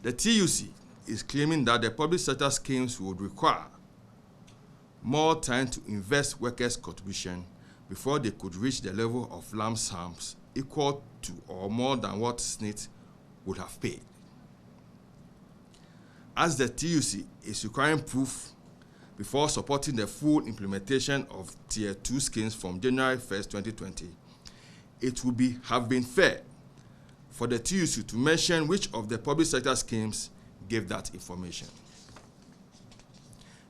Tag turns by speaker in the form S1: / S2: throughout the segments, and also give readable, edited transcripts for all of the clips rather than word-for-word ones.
S1: The TUC is claiming that the public sector schemes would require more time to invest workers' contribution before they could reach the level of lump sums equal to or more than what SSNIT would have paid. As the TUC is requiring proof before supporting the full implementation of Tier 2 schemes from January 1st, 2020, it would have been fair for the TUC to mention which of the public sector schemes gave that information.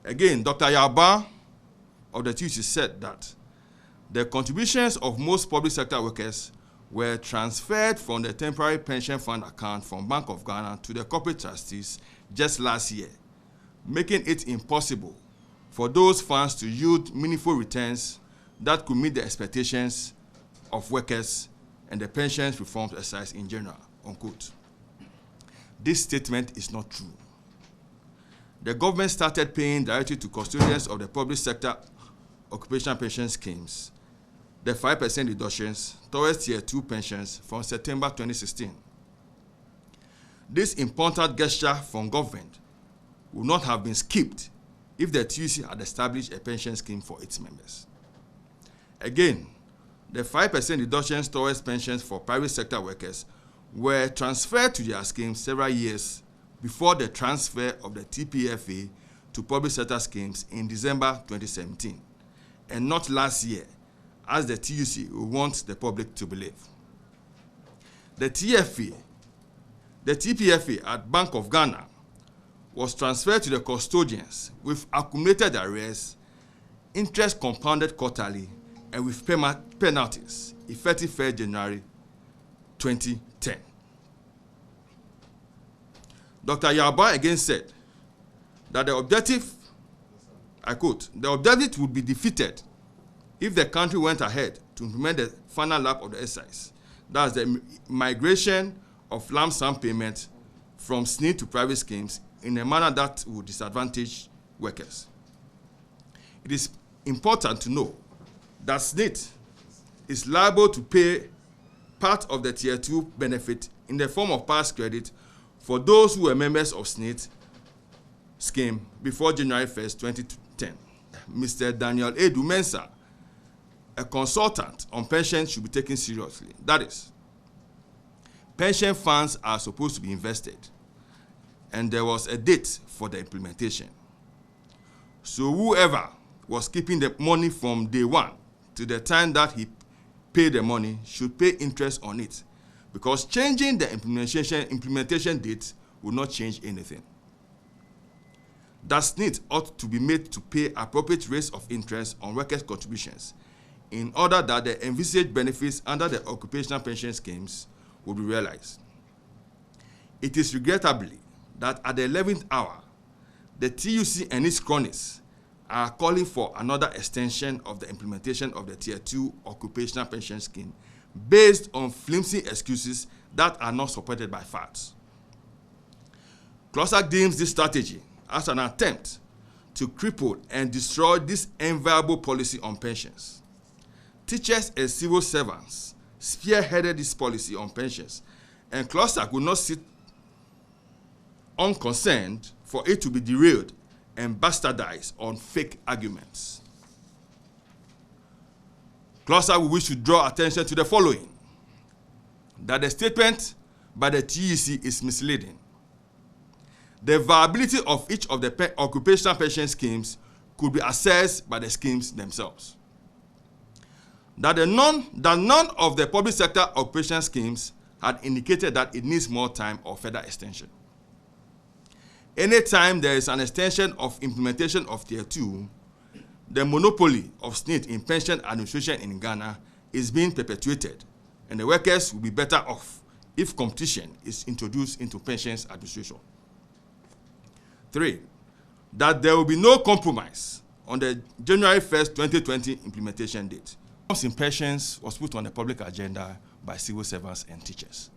S1: Again, Dr. Yaba of the TUC said that the contributions of most public sector workers were transferred from the temporary pension fund account from Bank of Ghana to the corporate trustees just last year, making it impossible for those funds to yield meaningful returns that could meet the expectations of workers and the pensions reforms exercise in general, unquote. This statement is not true. The government started paying directly to custodians of the public sector occupational pension schemes the 5% reductions towards Tier 2 pensions from September 2016. This important gesture from government would not have been skipped if the TUC had established a pension scheme for its members. Again, the 5% reductions towards pensions for private sector workers were transferred to their schemes several years before the transfer of the TPFA to public sector schemes in December 2017, and not last year, as the TUC wants the public to believe. The TPFA at Bank of Ghana was transferred to the custodians with accumulated arrears, interest compounded quarterly, and with penalties, effective 1st January 2010. Dr. Yaba again said that the objective, I quote, the objective would be defeated if the country went ahead to implement the final lap of the exercise. That's the migration of lump sum payment from SSNIT to private schemes in a manner that would disadvantage workers. It is important to know that SSNIT is liable to pay part of the Tier 2 benefit in the form of past credit for those who were members of SSNIT scheme before January 1st, 2010. Mr. Daniel A. Dumensa, a consultant on pensions, should be taken seriously. That is, pension funds are supposed to be invested, and there was a date for the implementation. So whoever was keeping the money from day one to the time that he paid the money should pay interest on it, because changing the implementation date will not change anything. That SSNIT ought to be made to pay appropriate rates of interest on workers' contributions in order that the envisaged benefits under the occupational pension schemes will be realized. It is regrettably that at the 11th hour, the TUC and its cronies are calling for another extension of the implementation of the Tier 2 occupational pension scheme based on flimsy excuses that are not supported by facts. CLOGSAG deems this strategy as an attempt to cripple and destroy this enviable policy on pensions. Teachers and civil servants spearheaded this policy on pensions, and CLOGSAG will not sit unconcerned for it to be derailed and bastardized on fake arguments. CLOGSAG will wish to draw attention to the following: that the statement by the TUC is misleading. The viability of each of the occupational pension schemes could be assessed by the schemes themselves. That none of the public sector occupational schemes had indicated that it needs more time or further extension. Anytime there is an extension of implementation of Tier 2, the monopoly of SSNIT in pension administration in Ghana is being perpetuated, and the workers will be better off if competition is introduced into pensions administration. 3, that there will be no compromise on the January 1st, 2020 implementation date. In pensions was put on the public agenda by civil servants and teachers.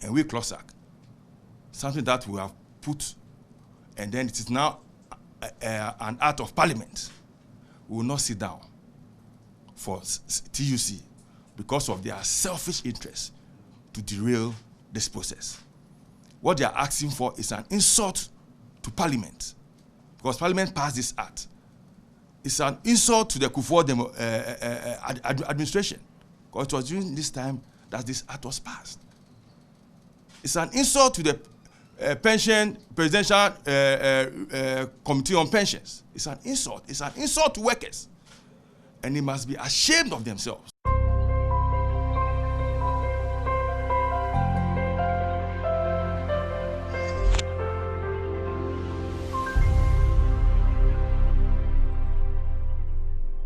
S1: And we CLOGSAG, something that we have put, and then it is now an act of parliament. We will not sit down for TUC because of their selfish interest to derail this process. what they are asking for is an insult to Parliament, because Parliament passed this act. It's an insult to the Kufuor administration, because it was during this time that this act was passed. It's an insult to the Presidential Committee on Pensions. It's an insult. It's an insult to workers. And they must be ashamed of themselves.